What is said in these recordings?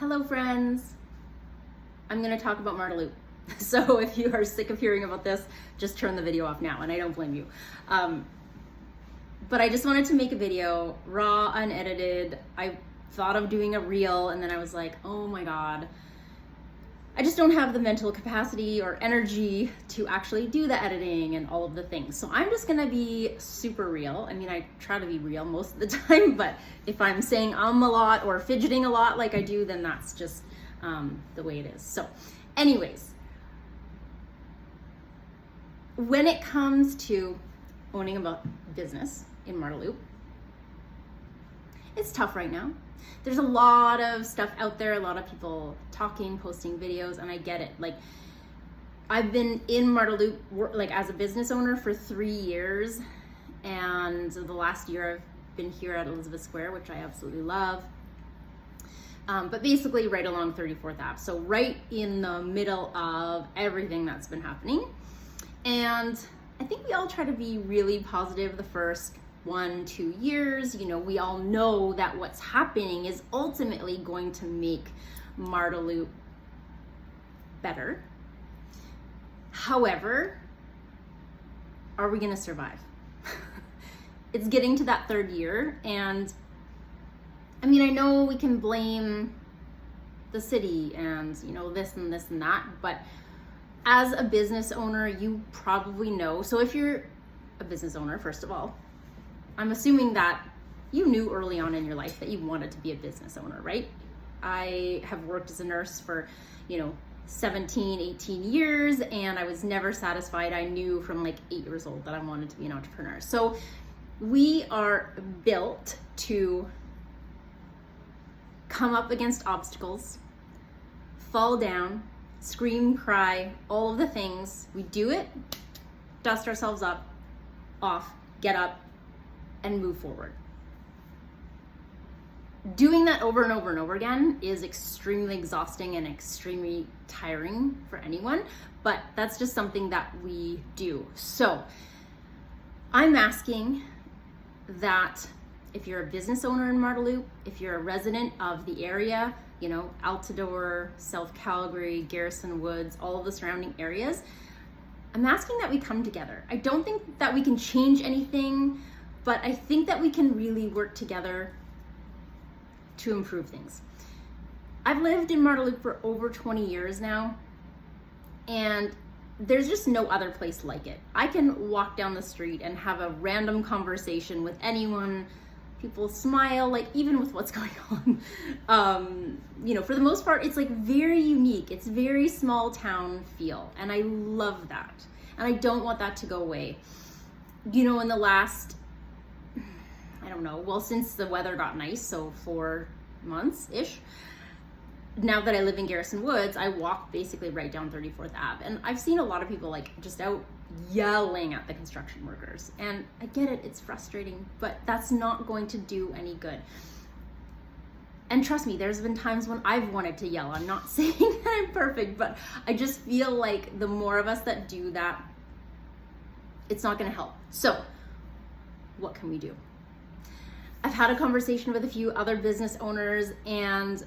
Hello friends! I'm going to talk about Marda Loop. So if you are sick of hearing about this, just turn the video off now, and I don't blame you. But I just wanted to make a video, raw, unedited. I thought of doing a reel, and then I was like, oh my god, I just don't have the mental capacity or energy to actually do the editing and all of the things. So I'm just gonna be super real. I mean, I try to be real most of the time, but if I'm saying a lot or fidgeting a lot like I do, then that's just the way it is. So anyways, when it comes to owning a business in Marda Loop, it's tough right now. There's a lot of stuff out there, a lot of people talking, posting videos, and I get it. Like, I've been in Marda Loop like as a business owner for 3 years, and the last year I've been here at Elizabeth Square, which I absolutely love. But basically right along 34th Ave, so right in the middle of everything that's been happening. And I think we all try to be really positive the first 1-2 years. You know, we all know that what's happening is ultimately going to make Marda Loop better. However, are we going to survive? It's getting to that 3rd year, and I mean, I know we can blame the city and, you know, this and this and that, but as a business owner, you probably know. So if you're a business owner, first of all, I'm assuming that you knew early on in your life that you wanted to be a business owner, right? I have worked as a nurse for, 17, 18 years, and I was never satisfied. I knew from like 8 years old that I wanted to be an entrepreneur. So we are built to come up against obstacles, fall down, scream, cry, all of the things. We do it, dust ourselves off, get up, and move forward. Doing that over and over and over again is extremely exhausting and extremely tiring for anyone, but that's just something that we do. So I'm asking that if you're a business owner in Marda Loop, if you're a resident of the area, Altadore, South Calgary, Garrison Woods, all of the surrounding areas, I'm asking that we come together. I don't think that we can change anything, but I think that we can really work together to improve things. I've lived in Marda Loop for over 20 years now, and there's just no other place like it. I can walk down the street and have a random conversation with anyone. People smile, like even with what's going on. For the most part, it's like very unique. It's very small town feel, and I love that. And I don't want that to go away. In the last, since the weather got nice, so 4 months-ish, now that I live in Garrison Woods, I walk basically right down 34th Ave. And I've seen a lot of people like just out yelling at the construction workers. And I get it, it's frustrating, but that's not going to do any good. And trust me, there's been times when I've wanted to yell. I'm not saying that I'm perfect, but I just feel like the more of us that do that, it's not gonna help. So what can we do? I've had a conversation with a few other business owners, and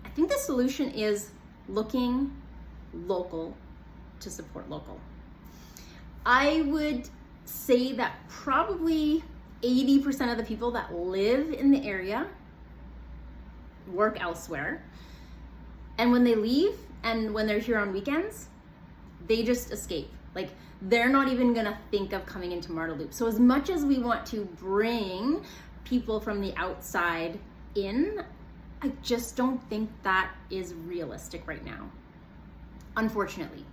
I think the solution is looking local to support local. I would say that probably 80% of the people that live in the area work elsewhere. And when they leave and when they're here on weekends, they just escape. Like, they're not even gonna think of coming into Marda Loop. So as much as we want to bring people from the outside in, I just don't think that is realistic right now, unfortunately.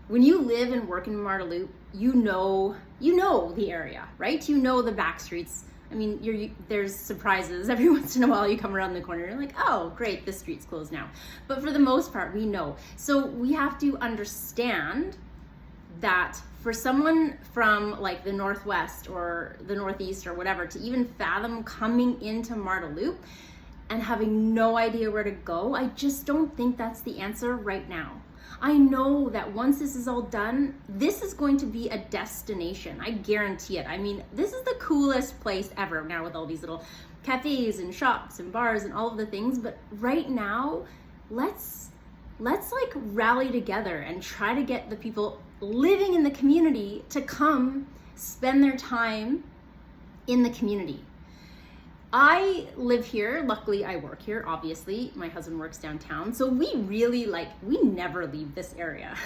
When you live and work in Marda Loop, you know the area, right? You know the back streets. I mean, there's surprises every once in a while. You come around the corner, you're like, oh, great, this street's closed now. But for the most part, we know. So we have to understand that for someone from like the Northwest or the Northeast or whatever to even fathom coming into Marda Loop and having no idea where to go, I just don't think that's the answer right now. I know that once this is all done, this is going to be a destination. I guarantee it. I mean, this is the coolest place ever now with all these little cafes and shops and bars and all of the things. But right now, let's like rally together and try to get the people living in the community to come spend their time in the community. I live here. Luckily, I work here. Obviously, my husband works downtown. So we really we never leave this area.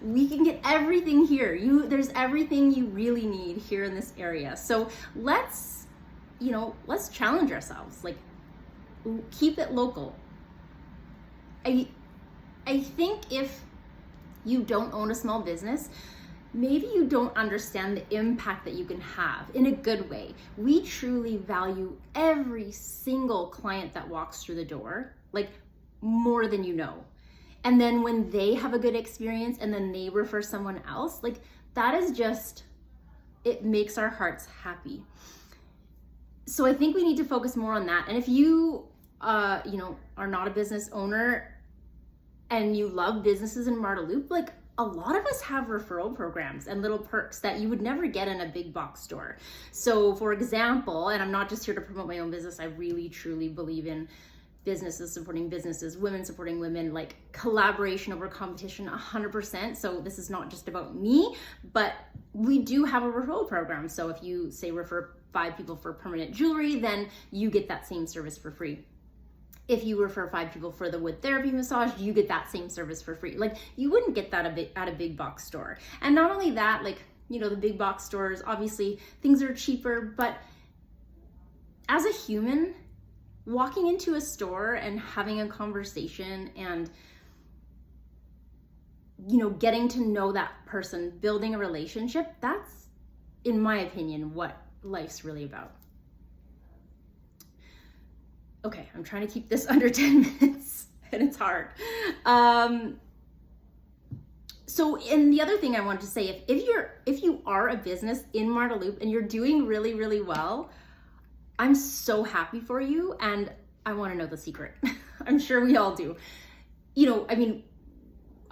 We can get everything here. There's everything you really need here in this area. So let's challenge ourselves. Like, keep it local. I think if you don't own a small business, maybe you don't understand the impact that you can have in a good way. We truly value every single client that walks through the door, like more than you know. And then when they have a good experience and then they refer someone else, like that is just, it makes our hearts happy. So I think we need to focus more on that. And if you, are not a business owner and you love businesses in Marda Loop, like a lot of us have referral programs and little perks that you would never get in a big box store. So for example, and I'm not just here to promote my own business, I really truly believe in businesses supporting businesses, women supporting women, like collaboration over competition 100%. So this is not just about me, but we do have a referral program. So if you say refer 5 people for permanent jewelry, then you get that same service for free. If you refer 5 people for the wood therapy massage, you get that same service for free. Like, you wouldn't get that at a big box store. And not only that, like, the big box stores, obviously things are cheaper, but as a human, walking into a store and having a conversation and, getting to know that person, building a relationship, that's, in my opinion, what life's really about. Okay, I'm trying to keep this under 10 minutes and it's hard. And the other thing I wanted to say, if you are a business in Marda Loop and you're doing really, really well, I'm so happy for you and I want to know the secret. I'm sure we all do.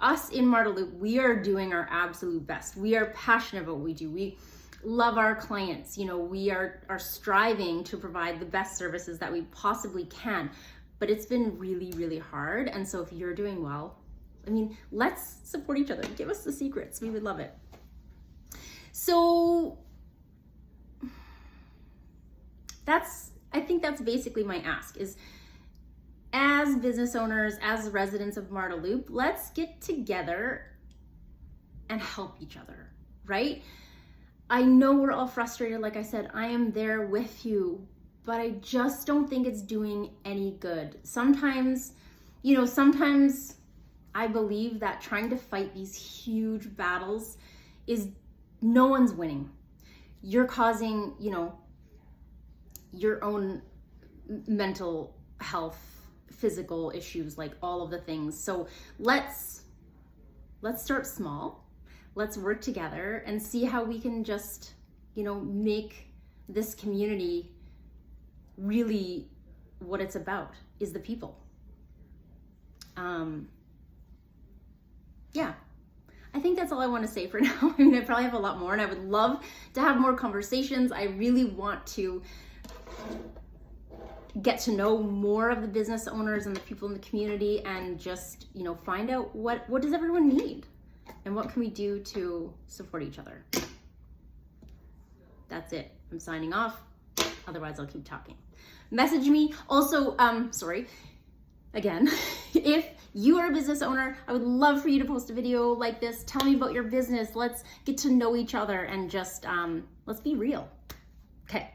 Us in Marda Loop, we are doing our absolute best. We are passionate about what we do. We love our clients. We are striving to provide the best services that we possibly can, but it's been really, really hard. And so if you're doing well, let's support each other. Give us the secrets. We would love it. So I think that's basically my ask is, as business owners, as residents of Marda Loop, let's get together and help each other, right? I know we're all frustrated. Like I said, I am there with you, but I just don't think it's doing any good. Sometimes I believe that trying to fight these huge battles is no one's winning. You're causing, your own mental health, physical issues, like all of the things. So let's start small. Let's work together and see how we can just, make this community really what it's about is the people. Yeah, I think that's all I want to say for now. I probably have a lot more and I would love to have more conversations. I really want to get to know more of the business owners and the people in the community and just, find out what does everyone need and what can we do to support each other. That's it. I'm signing off. Otherwise, I'll keep talking. Message me. Also, again, if you are a business owner, I would love for you to post a video like this. Tell me about your business. Let's get to know each other and just, let's be real. Okay.